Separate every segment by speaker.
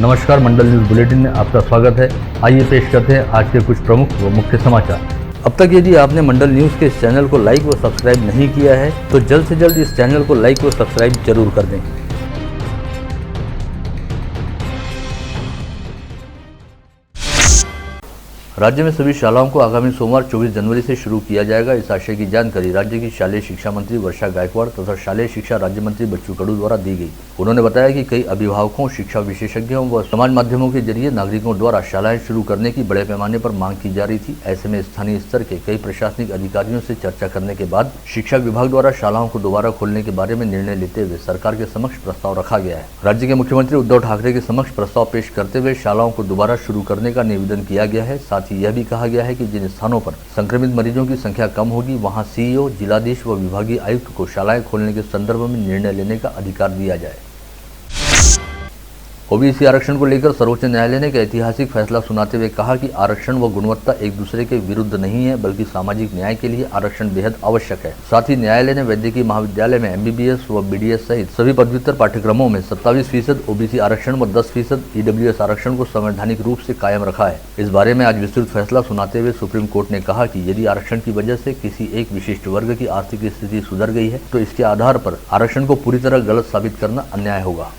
Speaker 1: नमस्कार, मंडल news bulletin में आपका स्वागत है। आइए पेश करते हैं आज के कुछ प्रमुख व मुख्य समाचार। अब तक यदि आपने मंडल न्यूज के इस चैनल को लाइक व सब्सक्राइब नहीं किया है तो जल्द से जल्द इस चैनल को लाइक व सब्सक्राइब जरूर कर दें। राज्य में सभी शालाओं को आगामी सोमवार 24 जनवरी से शुरू किया जाएगा। इस आशय की जानकारी राज्य की शालेय शिक्षा मंत्री वर्षा गायकवाड़ तथा शालेय शिक्षा राज्य मंत्री बच्चू कडू द्वारा दी गई। उन्होंने बताया कि कई अभिभावकों, शिक्षा विशेषज्ञों व समाज माध्यमों के जरिए नागरिकों द्वारा शालाएं शुरू करने की बड़े पैमाने पर मांग की जा रही थी। ऐसे में स्थानीय स्तर के कई प्रशासनिक अधिकारियों से चर्चा करने के बाद शिक्षा विभाग द्वारा शालाओं को दोबारा खोलने के बारे में निर्णय लेते हुए सरकार के समक्ष प्रस्ताव रखा गया है। राज्य के मुख्यमंत्री उद्धव ठाकरे के समक्ष प्रस्ताव पेश करते हुए शालाओं को दोबारा शुरू करने का निवेदन किया गया है। साथ ही यह भी कहा गया है कि जिन स्थानों पर संक्रमित मरीजों की संख्या कम होगी वहां सीईओ, जिलाधीश व विभागीय आयुक्त को शालाएं खोलने के संदर्भ में निर्णय लेने का अधिकार दिया जाए। ओबीसी आरक्षण को लेकर सर्वोच्च न्यायालय ने एक ऐतिहासिक फैसला सुनाते हुए कहा कि आरक्षण व गुणवत्ता एक दूसरे के विरुद्ध नहीं है, बल्कि सामाजिक न्याय के लिए आरक्षण बेहद आवश्यक है। साथ ही न्यायालय ने वैद्यकीय महाविद्यालय में एमबीबीएस व बीडीएस सहित सभी पदव्युत्तर पाठ्यक्रमों में 27% ओबीसी आरक्षण व 10% ईडब्ल्यूएस आरक्षण को संवैधानिक रूप से कायम रखा है। इस बारे में आज विस्तृत फैसला सुनाते हुए सुप्रीम कोर्ट ने कहा कि यदि आरक्षण की वजह से किसी एक विशिष्ट वर्ग की आर्थिक स्थिति सुधर गई है तो इसके आधार पर आरक्षण को पूरी तरह गलत साबित करना अन्याय होगा।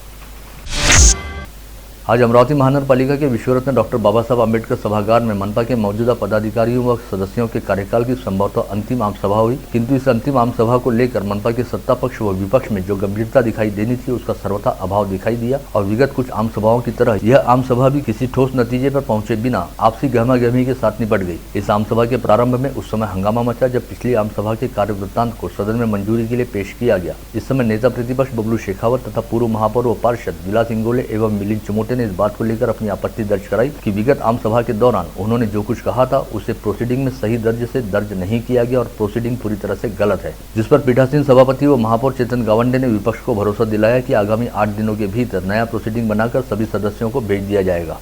Speaker 1: आज अमरावती महानगर पालिका के विश्वरत्न डॉक्टर बाबा साहब अम्बेडकर सभागार में मनपा के मौजूदा पदाधिकारियों व सदस्यों के कार्यकाल की संभवतः अंतिम आम सभा हुई, किंतु इस अंतिम आम सभा को लेकर मनपा के सत्ता पक्ष व विपक्ष में जो गंभीरता दिखाई देनी थी उसका सर्वथा अभाव दिखाई दिया और विगत कुछ आम सभाओं की तरह यह आम सभा भी किसी ठोस नतीजे पर पहुंचे बिना आपसी गहमागहमी के साथ निपट गई। इस आम सभा के प्रारंभ में उस समय हंगामा मचा जब पिछली आम सभा के कार्य वृत्तांत को सदन में मंजूरी के लिए पेश किया गया। इस समय नेता प्रतिपक्ष बबलू शेखावत तथा पूर्व महापौर व पार्षद विलास इंगोले एवं मिलिंद चमोटे ने इस बात को लेकर अपनी आपत्ति दर्ज कराई कि विगत आम सभा के दौरान उन्होंने जो कुछ कहा था उसे प्रोसीडिंग में सही दर्ज से दर्ज नहीं किया गया और प्रोसीडिंग पूरी तरह से गलत है। जिस पर पीठासीन सभापति व महापौर चेतन गावंडे ने विपक्ष को भरोसा दिलाया कि आगामी 8 दिनों के भीतर नया प्रोसीडिंग बनाकर सभी सदस्यों को भेज दिया जाएगा।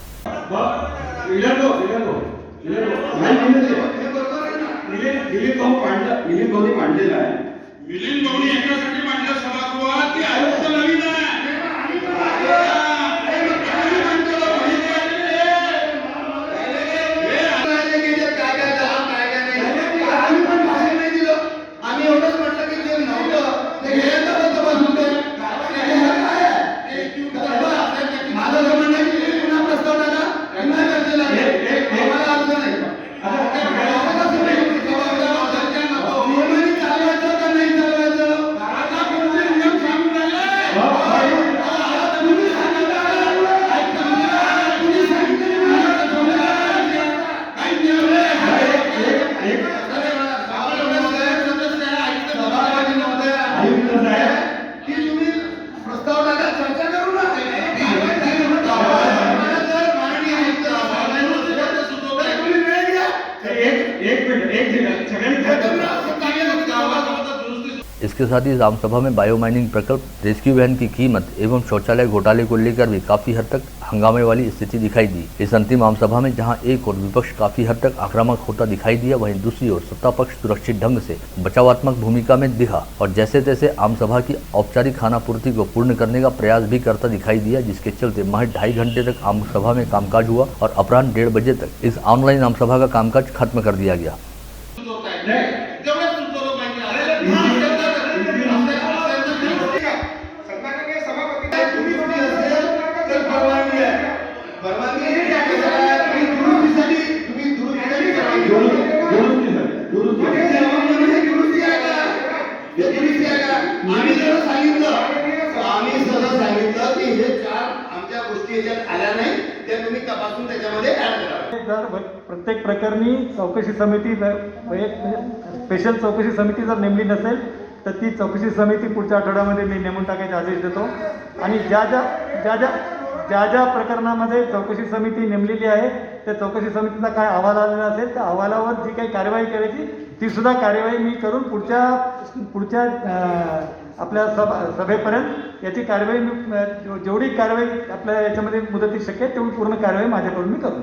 Speaker 1: इसके साथ ही इस आम सभा में बायो माइनिंग प्रकल्प, रेस्क्यू वैन की कीमत एवं शौचालय घोटाले को लेकर भी काफी हद तक हंगामे वाली स्थिति दिखाई दी। इस अंतिम आम सभा में जहां एक और विपक्ष काफी हद तक आक्रामक होता दिखाई दिया, वहीं दूसरी ओर सत्ता पक्ष सुरक्षित ढंग से बचावात्मक भूमिका में दिखा और जैसे तैसे आम सभा की औपचारिक खानापूर्ति को पूर्ण करने का प्रयास भी करता दिखाई दिया, जिसके चलते महज 2.5 घंटे तक आम सभा में कामकाज हुआ और अपराह्न 1:30 बजे तक इस ऑनलाइन आम सभा का कामकाज खत्म कर दिया गया।
Speaker 2: प्रत्येक प्रकरणी चौकशी समिती स्पेशल चौकशी समिती जर नेमली नसेल तर ती चौकशी समिती पुढच्या आठवड्यामध्ये मी नेमून टाकायचे आदेश देतो आणि ज्या ज्या प्रकरणामध्ये चौकशी समिती नेमलेली आहे त्या चौकशी समितीचा काय अहवाल आलेला असेल त्या अहवालावर जी काही कार्यवाही करायची ती सुद्धा कार्यवाही मी करून पुढच्या आपल्या सभेपर्यंत याची कार्यवाही जेवढी कार्यवाही आपल्या याच्यामध्ये मुदतीत शक्य तेवढी पूर्ण कार्यवाही माझ्याकडून मी करू।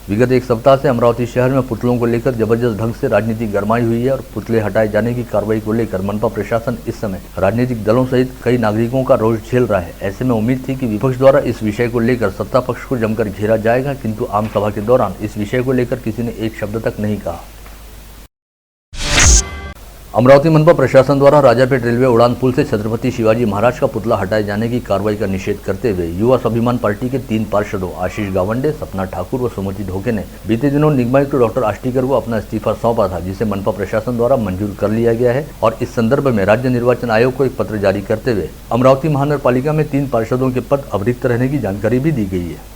Speaker 1: विगत एक सप्ताह से अमरावती शहर में पुतलों को लेकर जबरदस्त ढंग से राजनीति गरमाई हुई है और पुतले हटाए जाने की कार्रवाई को लेकर मनपा प्रशासन इस समय राजनीतिक दलों सहित कई नागरिकों का रोष झेल रहा है। ऐसे में उम्मीद थी कि विपक्ष द्वारा इस विषय को लेकर सत्ता पक्ष को जमकर घेरा जाएगा, किंतु आम सभा के दौरान इस विषय को लेकर किसी ने एक शब्द तक नहीं कहा। अमरावती मनपा प्रशासन द्वारा राजापेट रेलवे उड़ान पुल से छत्रपति शिवाजी महाराज का पुतला हटाए जाने की कार्रवाई का निषेध करते हुए युवा स्वाभिमान पार्टी के 3 पार्षदों आशीष गावंडे, सपना ठाकुर व सुमति ढोके ने बीते दिनों निगमायुक्त डॉक्टर आष्टीकर को अपना इस्तीफा सौंपा था, जिसे मनपा प्रशासन द्वारा मंजूर कर लिया गया है। और इस संदर्भ में राज्य निर्वाचन आयोग को एक पत्र जारी करते हुए अमरावती महानगर पालिका में 3 पार्षदों के पद अब रिक्त रहने की जानकारी भी दी गई है।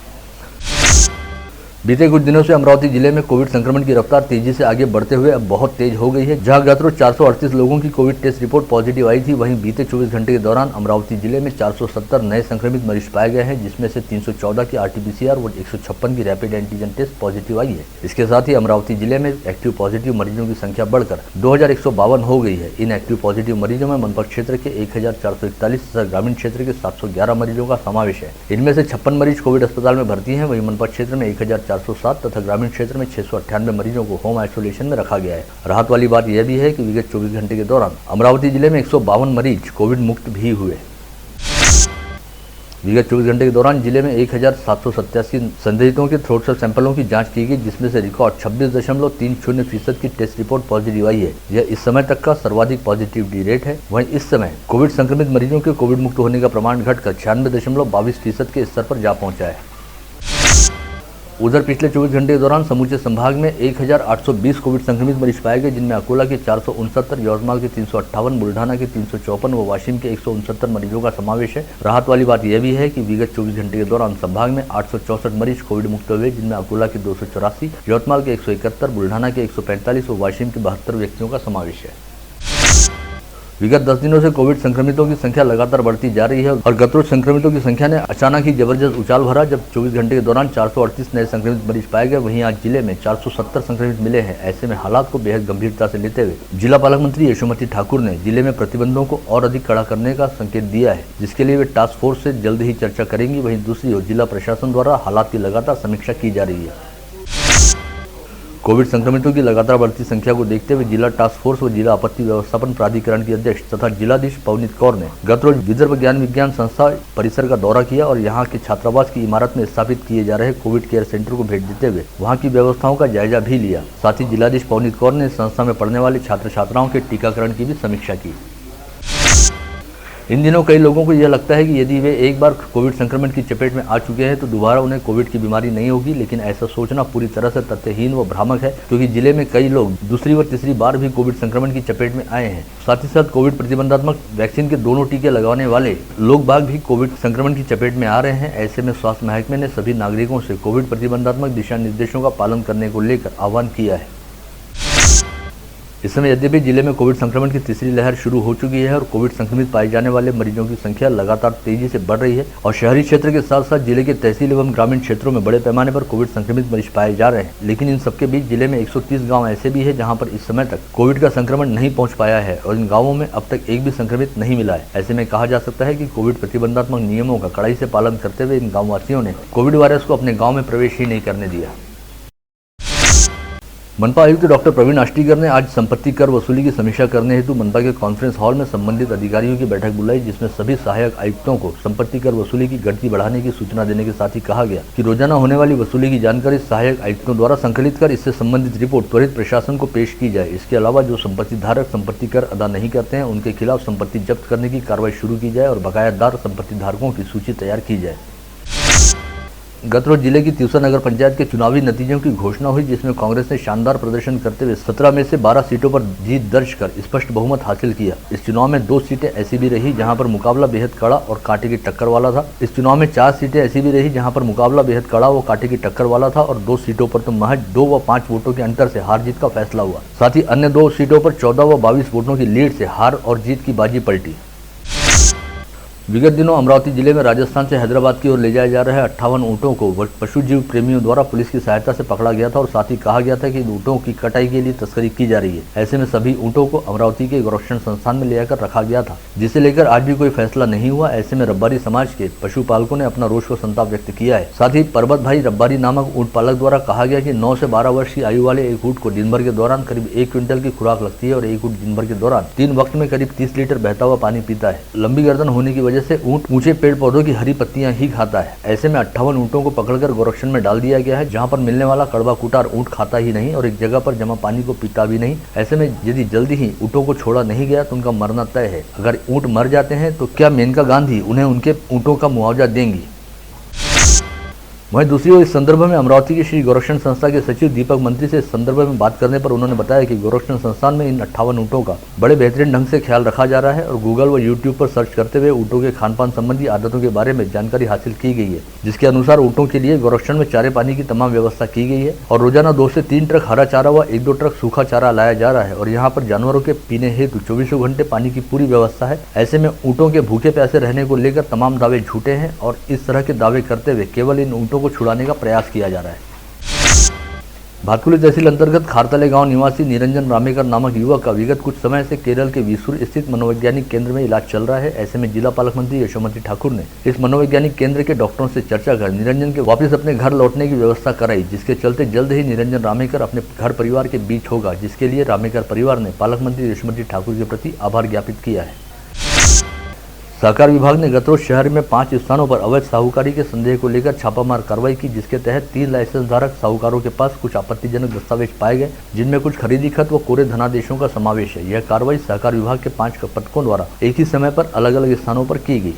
Speaker 1: बीते कुछ दिनों से अमरावती जिले में कोविड संक्रमण की रफ्तार तेजी से आगे बढ़ते हुए अब बहुत तेज हो गई है। जहां गत रोज 438 लोगों की कोविड टेस्ट रिपोर्ट पॉजिटिव आई थी, वहीं बीते 24 घंटे के दौरान अमरावती जिले में 470 नए संक्रमित मरीज पाए गए हैं, जिसमें से 314 की RT-PCR व 156 की रैपिड एंटीजन टेस्ट पॉजिटिव आई है। इसके साथ ही अमरावती जिले में एक्टिव पॉजिटिव मरीजों की संख्या बढ़कर 2152 हो गई है। इन एक्टिव पॉजिटिव मरीजों में मनपा क्षेत्र के 1441 तथा ग्रामीण क्षेत्र के 711 मरीजों का समावेश है। इनमें से 56 मरीज कोविड अस्पताल में भर्ती हैं, वहीं मनपा क्षेत्र में 1407 तथा ग्रामीण क्षेत्र में 698 मरीजों को होम आइसोलेशन में रखा गया है। राहत वाली बात यह भी है कि विगत 24 घंटे के दौरान अमरावती जिले में 152 मरीज कोविड मुक्त भी हुए। विगत 24 घंटे के दौरान जिले में 1787 संदिग्धों के थ्रोट सैंपलों की जांच की गई, जिसमें से रिकॉर्ड 26.30% की टेस्ट रिपोर्ट पॉजिटिव आई है। यह इस समय तक का सर्वाधिक पॉजिटिविटी रेट है। वहीं इस समय कोविड संक्रमित मरीजों के कोविड मुक्त होने का प्रमाण घटकर 96.22% के स्तर पर जा पहुंचा है। उधर पिछले 24 घंटे के दौरान समूचे संभाग में 1820 कोविड संक्रमित मरीज पाए गए, जिनमें अकोला के 469, यवतमाल के 358, बुल्ढाना के 354 व वाशिम के 169 मरीजों का समावेश है। राहत वाली बात यह भी है कि विगत 24 घंटे के दौरान संभाग में 864 मरीज कोविड मुक्त हुए, जिनमें अकोला के 284, यवतमाल के 171, बुल्ढाना के 145 व वाशिम के 72 व्यक्तियों का समावेश है। विगत 10 दिनों से कोविड संक्रमितों की संख्या लगातार बढ़ती जा रही है और गत रोज संक्रमितों की संख्या ने अचानक ही जबरदस्त उछाल भरा, जब 24 घंटे के दौरान 438 नए संक्रमित मरीज पाए गए। वहीं आज जिले में 470 संक्रमित मिले हैं। ऐसे में हालात को बेहद गंभीरता से लेते हुए जिला पालक मंत्री यशोमती ठाकुर ने जिले में प्रतिबंधों को और अधिक कड़ा करने का संकेत दिया है, जिसके लिए वे टास्क फोर्स से जल्द ही चर्चा करेंगी। वहीं दूसरी ओर जिला प्रशासन द्वारा हालात की लगातार समीक्षा की जा रही है। कोविड संक्रमितों की लगातार बढ़ती संख्या को देखते हुए जिला टास्क फोर्स व जिला आपत्ति व्यवस्थापन प्राधिकरण की अध्यक्ष तथा जिलाधीश पवनीत कौर ने गत रोज विदर्भ ज्ञान विज्ञान संस्था परिसर का दौरा किया और यहां के छात्रावास की इमारत में स्थापित किए जा रहे कोविड केयर सेंटर को भेंट देते हुए वहां की व्यवस्थाओं का जायजा भी लिया। साथ ही जिलाधीश पवनीत कौर ने संस्था में पढ़ने वाले छात्र छात्राओं के टीकाकरण की भी समीक्षा की। इन दिनों कई लोगों को यह लगता है कि यदि वे एक बार कोविड संक्रमण की चपेट में आ चुके हैं तो दोबारा उन्हें कोविड की बीमारी नहीं होगी, लेकिन ऐसा सोचना पूरी तरह से तथ्यहीन व भ्रामक है, क्योंकि जिले में कई लोग दूसरी व तीसरी बार भी कोविड संक्रमण की चपेट में आए हैं। साथ ही साथ कोविड प्रतिबंधात्मक वैक्सीन के दोनों टीके लगाने वाले लोग बाग भी कोविड संक्रमण की चपेट में आ रहे हैं। ऐसे में स्वास्थ्य महकमे ने सभी नागरिकों से कोविड प्रतिबंधात्मक दिशा निर्देशों का पालन करने को लेकर आह्वान किया है। इस समय यद्यपि जिले में कोविड संक्रमण की तीसरी लहर शुरू हो चुकी है और कोविड संक्रमित पाए जाने वाले मरीजों की संख्या लगातार तेजी से बढ़ रही है और शहरी क्षेत्र के साथ साथ जिले के तहसील एवं ग्रामीण क्षेत्रों में बड़े पैमाने पर कोविड संक्रमित मरीज पाए जा रहे हैं, लेकिन इन सबके बीच जिले में 130 गांव ऐसे भी है जहां पर इस समय तक कोविड का संक्रमण नहीं पहुंच पाया है और इन गाँवों में अब तक एक भी संक्रमित नहीं मिला है। ऐसे में कहा जा सकता है कि कोविड प्रतिबंधात्मक नियमों का कड़ाई से पालन करते हुए इन गाँव वासियों ने कोविड वायरस को अपने गाँव में प्रवेश ही नहीं करने दिया। मनपा आयुक्त डॉक्टर प्रवीण आष्टीकर ने आज संपत्ति कर वसूली की समीक्षा करने हेतु मनपा के कॉन्फ्रेंस हॉल में संबंधित अधिकारियों की बैठक बुलाई, जिसमें सभी सहायक आयुक्तों को संपत्ति कर वसूली की गति बढ़ाने की सूचना देने के साथ ही कहा गया कि रोजाना होने वाली वसूली की जानकारी सहायक आयुक्तों द्वारा संकलित कर इससे संबंधित रिपोर्ट त्वरित प्रशासन को पेश की जाए। इसके अलावा जो संपत्ति धारक संपत्ति कर अदा नहीं करते हैं उनके खिलाफ संपत्ति जब्त करने की कार्रवाई शुरू की जाए और बकायादार संपत्ति धारकों की सूची तैयार की जाए। गत रोज जिले की तिवसा नगर पंचायत के चुनावी नतीजों की घोषणा हुई, जिसमें कांग्रेस ने शानदार प्रदर्शन करते हुए 17 में से 12 सीटों पर जीत दर्ज कर स्पष्ट बहुमत हासिल किया। इस चुनाव में 2 सीटें ऐसी भी रही जहां पर मुकाबला बेहद कड़ा और कांटे की टक्कर वाला था। इस चुनाव में 4 सीटें ऐसी भी रही जहां पर मुकाबला बेहद कड़ा व कांटे की टक्कर वाला था और 2 सीटों पर तो महज 2 व 5 वोटों के अंतर से हार जीत का फैसला हुआ। साथ ही अन्य 2 सीटों पर 14 व 22 वोटों की लीड से हार और जीत की बाजी पलटी। विगत दिनों अमरावती जिले में राजस्थान से हैदराबाद की ओर ले जाए जा रहे 58 ऊँटों को पशु जीव प्रेमियों द्वारा पुलिस की सहायता से पकड़ा गया था और साथ ही कहा गया था कि इन ऊँटों की कटाई के लिए तस्करी की जा रही है। ऐसे में सभी ऊँटों को अमरावती के गोरक्षण संस्थान में ले जाकर रखा गया था, जिसे लेकर आज भी कोई फैसला नहीं हुआ। ऐसे में रब्बारी समाज के पशुपालकों ने अपना रोष व संताप व्यक्त किया है। साथ ही पर्वत भाई रब्बारी नामक ऊँट पालक द्वारा कहा गया कि 9 से 12 वर्ष की आयु वाले एक ऊँट को दिन भर के दौरान करीब 1 क्विंटल की खुराक लगती है और एक ऊँट दिन भर के दौरान 3 वक्त में करीब 30 लीटर बहता हुआ पानी पीता है। लंबी गर्दन होने की वजह से ऊँट ऊंचे पेड़ पौधों की हरी पत्तियां ही खाता है। ऐसे में 58 ऊँटों को पकड़कर गोरक्षण में डाल दिया गया है, जहां पर मिलने वाला कड़वा कुटार ऊँट खाता ही नहीं और एक जगह पर जमा पानी को पीता भी नहीं। ऐसे में यदि जल्दी ही ऊँटों को छोड़ा नहीं गया तो उनका मरना तय है। अगर ऊँट मर जाते हैं तो क्या मेनका गांधी उन्हें उनके ऊँटों का मुआवजा देंगी? वहीं दूसरी ओर इस संदर्भ में अमरावती की श्री गोरक्षण संस्था के सचिव दीपक मंत्री से इस संदर्भ में बात करने पर उन्होंने बताया कि गोरक्षण संस्थान में इन 58 ऊँटों का बड़े बेहतरीन ढंग से ख्याल रखा जा रहा है और गूगल व यूट्यूब पर सर्च करते हुए ऊँटों के खानपान संबंधी आदतों के बारे में जानकारी हासिल की गई है, जिसके अनुसार ऊँटों के लिए गोरक्षण में चारे पानी की तमाम व्यवस्था की गई है और रोजाना 2 से 3 ट्रक हरा चारा व 1-2 ट्रक सूखा चारा लाया जा रहा है और यहाँ पर जानवरों के पीने हेतु 24 घंटे पानी की पूरी व्यवस्था है। ऐसे में ऊँटों के भूखे प्यासे रहने को लेकर तमाम दावे झूठे हैं और इस तरह के दावे करते हुए केवल इन ऊँटों को छुड़ाने का प्रयास किया जा रहा है। भातकुली तहसील अंतर्गत खारतले गांव निवासी निरंजन रामेकर नामक युवक का विगत कुछ समय से केरल के विसूर स्थित मनोवैज्ञानिक केंद्र में इलाज चल रहा है। ऐसे में जिला पालक मंत्री यशोमती ठाकुर ने इस मनोवैज्ञानिक केंद्र के डॉक्टरों से चर्चा कर निरंजन के वापस अपने घर लौटने की व्यवस्था कराई, जिसके चलते जल्द ही निरंजन रामेकर अपने घर परिवार के बीच होगा, जिसके लिए रामेकर परिवार ने पालक मंत्री यशोमती ठाकुर के प्रति आभार ज्ञापित किया है। सहकार विभाग ने गत रोज शहर में 5 स्थानों पर अवैध साहूकारी के संदेह को लेकर छापामार कार्रवाई की, जिसके तहत 3 लाइसेंस धारक साहूकारों के पास कुछ आपत्तिजनक दस्तावेज पाए गए, जिनमें कुछ खरीदी खत व कोरे धनादेशों का समावेश है। यह कार्रवाई सहकार विभाग के 5 पथकों द्वारा एक ही समय पर अलग अलग स्थानों पर की गई।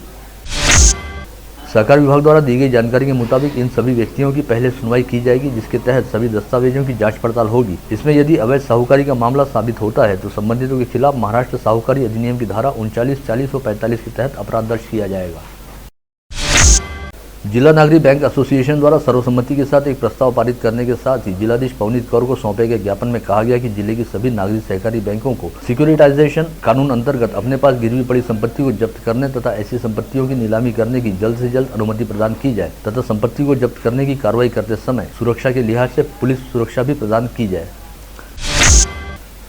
Speaker 1: सहकार विभाग द्वारा दी गई जानकारी के मुताबिक इन सभी व्यक्तियों की पहले सुनवाई की जाएगी, जिसके तहत सभी दस्तावेजों की जांच पड़ताल होगी। इसमें यदि अवैध साहूकारी का मामला साबित होता है तो संबंधितों के खिलाफ महाराष्ट्र साहूकारी अधिनियम की धारा 39, 40 व 45 के तहत अपराध दर्ज किया जाएगा। जिला नागरिक बैंक एसोसिएशन द्वारा सर्वसम्मति के साथ एक प्रस्ताव पारित करने के साथ ही जिलाधीश पवनीत कौर को सौंपे गए ज्ञापन में कहा गया कि जिले की सभी नागरिक सहकारी बैंकों को सिक्योरिटाइजेशन कानून अंतर्गत अपने पास गिरवी पड़ी संपत्ति को जब्त करने तथा ऐसी संपत्तियों की नीलामी करने की जल्द से जल्द अनुमति प्रदान की जाए तथा संपत्ति को जब्त करने की कार्रवाई करते समय सुरक्षा के लिहाज से पुलिस सुरक्षा भी प्रदान की जाए।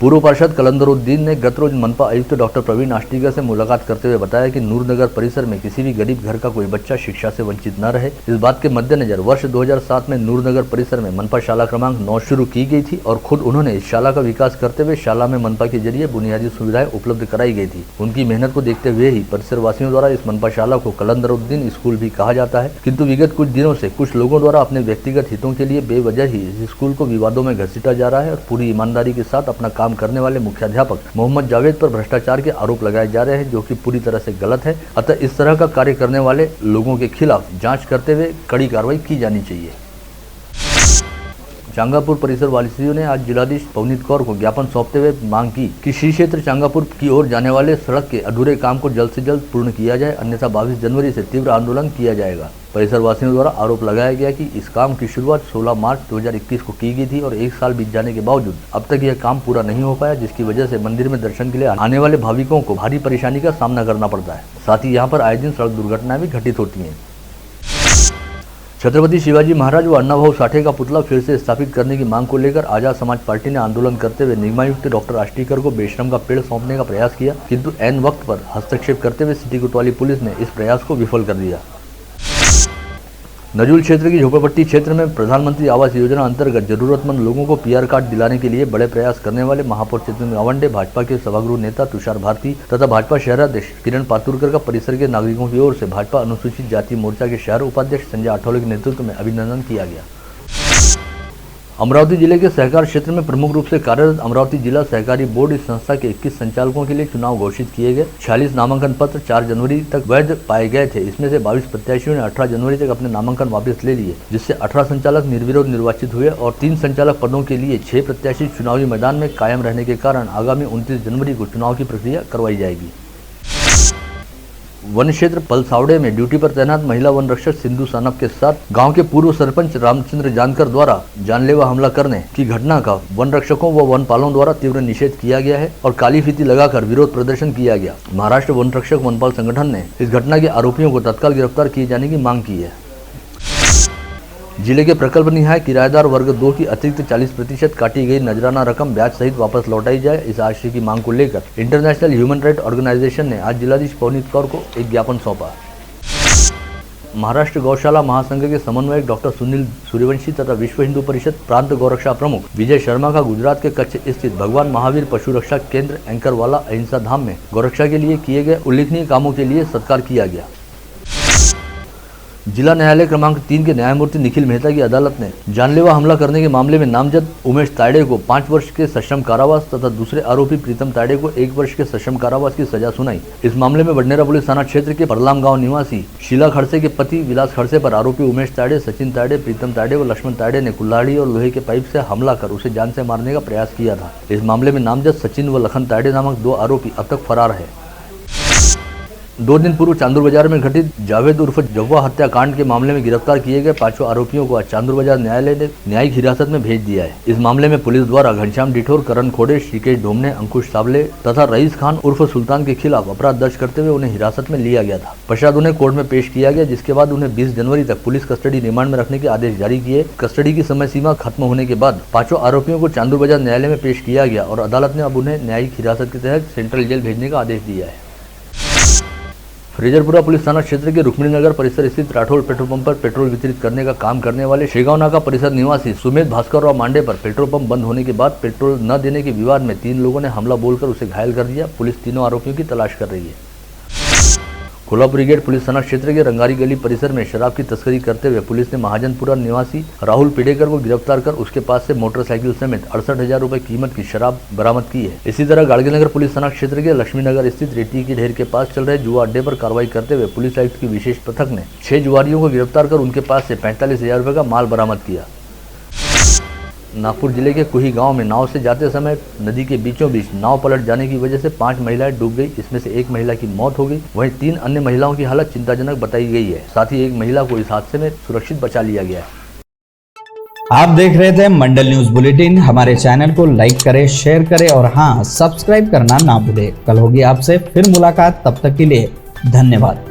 Speaker 1: पूर्व पार्षद कलंदरुद्दीन ने गत रोज मनपा आयुक्त डॉक्टर प्रवीण आष्टीकर से मुलाकात करते हुए बताया कि नूरनगर परिसर में किसी भी गरीब घर का कोई बच्चा शिक्षा से वंचित न रहे। इस बात के मद्देनजर वर्ष 2007 में नूरनगर परिसर में मनपा शाला क्रमांक 9 शुरू की गई थी और खुद उन्होंने इस शाला का विकास करते हुए शाला में मनपा के जरिए बुनियादी सुविधाएं उपलब्ध कराई गई थी। उनकी मेहनत को देखते हुए ही परिसर वासियों द्वारा इस मनपा शाला को कलंदरुद्दीन स्कूल भी कहा जाता है, किंतु विगत कुछ दिनों से कुछ लोगों द्वारा अपने व्यक्तिगत हितों के लिए बेवजह ही इस स्कूल को विवादों में घसीटा जा रहा है और पूरी ईमानदारी के साथ अपना काम करने वाले मुख्याध्यापक मोहम्मद जावेद पर भ्रष्टाचार के आरोप लगाए जा रहे हैं, जो कि पूरी तरह से गलत है। अतः इस तरह का कार्य करने वाले लोगों के खिलाफ जांच करते हुए कड़ी कार्रवाई की जानी चाहिए। चांगापुर परिसर वासियों ने आज जिलाधीश पवनीत कौर को ज्ञापन सौंपते हुए मांग की कि श्री क्षेत्र चांगापुर की ओर जाने वाले सड़क के अधूरे काम को जल्द से जल्द पूर्ण किया जाए, अन्यथा 22 जनवरी से तीव्र आंदोलन किया जाएगा। परिसर वासियों द्वारा आरोप लगाया गया कि इस काम की शुरुआत 16 मार्च 2021 को की गई थी और 1 साल बीत जाने के बावजूद अब तक यह काम पूरा नहीं हो पाया, जिसकी वजह से मंदिर में दर्शन के लिए आने वाले भाविकों को भारी परेशानी का सामना करना पड़ता है। साथ ही यहाँ पर आए दिन सड़क दुर्घटनाएं भी घटित होती हैं। छत्रपति शिवाजी महाराज व अण्णाभाऊ साठे का पुतला फिर से स्थापित करने की मांग को लेकर आजाद समाज पार्टी ने आंदोलन करते हुए निगमायुक्त डॉक्टर आष्टीकर को बेशरम का पेड़ सौंपने का प्रयास किया, किंतु ऐन वक्त पर हस्तक्षेप करते हुए सिटी कोतवाली पुलिस ने इस प्रयास को विफल कर दिया। नजूल क्षेत्र की झोपड़पट्टी क्षेत्र में प्रधानमंत्री आवास योजना अंतर्गत जरूरतमंद लोगों को पीआर कार्ड दिलाने के लिए बड़े प्रयास करने वाले महापौर चेतन गावंडे, भाजपा के सभागृह नेता तुषार भारती तथा भाजपा शहराध्यक्ष किरण पातुरकर का परिसर के नागरिकों की ओर से भाजपा अनुसूचित जाति मोर्चा के शहर उपाध्यक्ष संजय आठौले के नेतृत्व में अभिनंदन किया गया। अमरावती जिले के सहकार क्षेत्र में प्रमुख रूप से कार्यरत अमरावती जिला सहकारी बोर्ड इस संस्था के 21 संचालकों के लिए चुनाव घोषित किए गए। 46 नामांकन पत्र 4 जनवरी तक वैध पाए गए थे। इसमें से 22 प्रत्याशियों ने 18 जनवरी तक अपने नामांकन वापस ले लिए, जिससे 18 संचालक निर्विरोध निर्वाचित हुए और 3 संचालक पदों के लिए 6 प्रत्याशी चुनावी मैदान में कायम रहने के कारण आगामी 29 जनवरी को चुनाव की प्रक्रिया करवाई जाएगी। वन क्षेत्र पलसावड़े में ड्यूटी पर तैनात महिला वन रक्षक सिंधु सानप के साथ गांव के पूर्व सरपंच रामचंद्र जानकर द्वारा जानलेवा हमला करने की घटना का वन रक्षकों व वनपालों द्वारा तीव्र निषेध किया गया है और काली फीती लगाकर विरोध प्रदर्शन किया गया। महाराष्ट्र वन रक्षक वनपाल संगठन ने इस घटना के आरोपियों को तत्काल गिरफ्तार किए जाने की मांग की है। जिले के प्रकल्प निहाय किराएदार वर्ग 2 की अतिरिक्त 40% काटी गई नजराना रकम ब्याज सहित वापस लौटाई जाए, इस आशय की मांग को लेकर इंटरनेशनल ह्यूमन राइट ऑर्गेनाइजेशन ने आज जिलाधीश पवनीत कौर को एक ज्ञापन सौंपा। महाराष्ट्र गौशाला महासंघ के समन्वयक डॉक्टर सुनील सूर्यवंशी तथा विश्व हिंदू परिषद प्रांत गौरक्षा प्रमुख विजय शर्मा का गुजरात के कच्छ स्थित भगवान महावीर पशु रक्षा केंद्र एंकरवाला अहिंसा धाम में गौरक्षा के लिए किए गए उल्लेखनीय कामों के लिए सत्कार किया गया। जिला न्यायालय क्रमांक 3 के न्यायमूर्ति निखिल मेहता की अदालत ने जानलेवा हमला करने के मामले में नामजद उमेश तायडे को 5 वर्ष के सश्रम कारावास तथा दूसरे आरोपी प्रीतम तायडे को 1 वर्ष के सश्रम कारावास की सजा सुनाई। इस मामले में बडनेरा पुलिस थाना क्षेत्र के परलाम गांव निवासी शीला खड़से के पति विलास खड़से पर आरोपी उमेश तायडे, सचिन तायडे, प्रीतम तायडे व लक्ष्मण तायडे ने कुल्हाड़ी और लोहे के पाइप से हमला कर उसे जान से मारने का प्रयास किया था। इस मामले में नामजद सचिन व लखन तायडे नामक 2 आरोपी अब तक फरार है। 2 दिन पूर्व चांदूर बाजार में घटित जावेद उर्फ जगवा हत्याकांड के मामले में गिरफ्तार किए गए 5 आरोपियों को आज चांदूर बाजार न्यायालय ने न्यायिक हिरासत में भेज दिया है। इस मामले में पुलिस द्वारा घनश्याम डिठोर, करण खोड़े, श्रीकेश ढोमने, अंकुश सावले तथा रईस खान उर्फ सुल्तान के खिलाफ अपराध दर्ज करते हुए उन्हें हिरासत में लिया गया था। पश्चात उन्हें कोर्ट में पेश किया गया, जिसके बाद उन्हें 20 जनवरी तक पुलिस कस्टडी रिमांड में रखने के आदेश जारी किए। कस्टडी की समय सीमा खत्म होने के बाद 5 आरोपियों को चांदूर बाजार न्यायालय में पेश किया गया और अदालत ने अब उन्हें न्यायिक हिरासत के तहत सेंट्रल जेल भेजने का आदेश दिया है। फ्रेजरपुरा पुलिस थाना क्षेत्र के रुक्मिणी नगर परिसर स्थित राठौड़ पेट्रोल पंप पर पेट्रोल वितरित करने का काम करने वाले शेगांव नाका परिसर निवासी सुमेध भास्कर राव मांडे पर पेट्रोल पंप बंद होने के बाद पेट्रोल न देने के विवाद में 3 लोगों ने हमला बोलकर उसे घायल कर दिया। पुलिस तीनों आरोपियों की तलाश कर रही है। कोल्हापुरी गेट पुलिस थाना क्षेत्र के रंगारी गली परिसर में शराब की तस्करी करते हुए पुलिस ने महाजनपुरा निवासी राहुल पिडेकर को गिरफ्तार कर उसके पास से मोटरसाइकिल समेत 68,000 रुपए कीमत की शराब बरामद की है। इसी तरह गाड़गीनगर पुलिस थाना क्षेत्र के लक्ष्मीनगर स्थित रेती की ढेर के पास चल रहे जुआ अड्डे पर कार्रवाई करते हुए पुलिस आयुक्त की विशेष पथक ने 6 जुआरियों को गिरफ्तार कर उनके पास से 45,000 रुपए का माल बरामद किया। नागपुर जिले के कुही गांव में नाव से जाते समय नदी के बीचों बीच नाव पलट जाने की वजह से 5 महिलाएं डूब गई। इसमें से 1 महिला की मौत हो गई, वहीं 3 अन्य महिलाओं की हालत चिंताजनक बताई गई है। साथ ही 1 महिला को इस हादसे में सुरक्षित बचा लिया गया है।
Speaker 3: आप देख रहे थे मंडल न्यूज बुलेटिन। हमारे चैनल को लाइक करें, शेयर करें और हाँ, सब्सक्राइब करना ना भूलें। कल होगी आपसे फिर मुलाकात, तब तक के लिए धन्यवाद।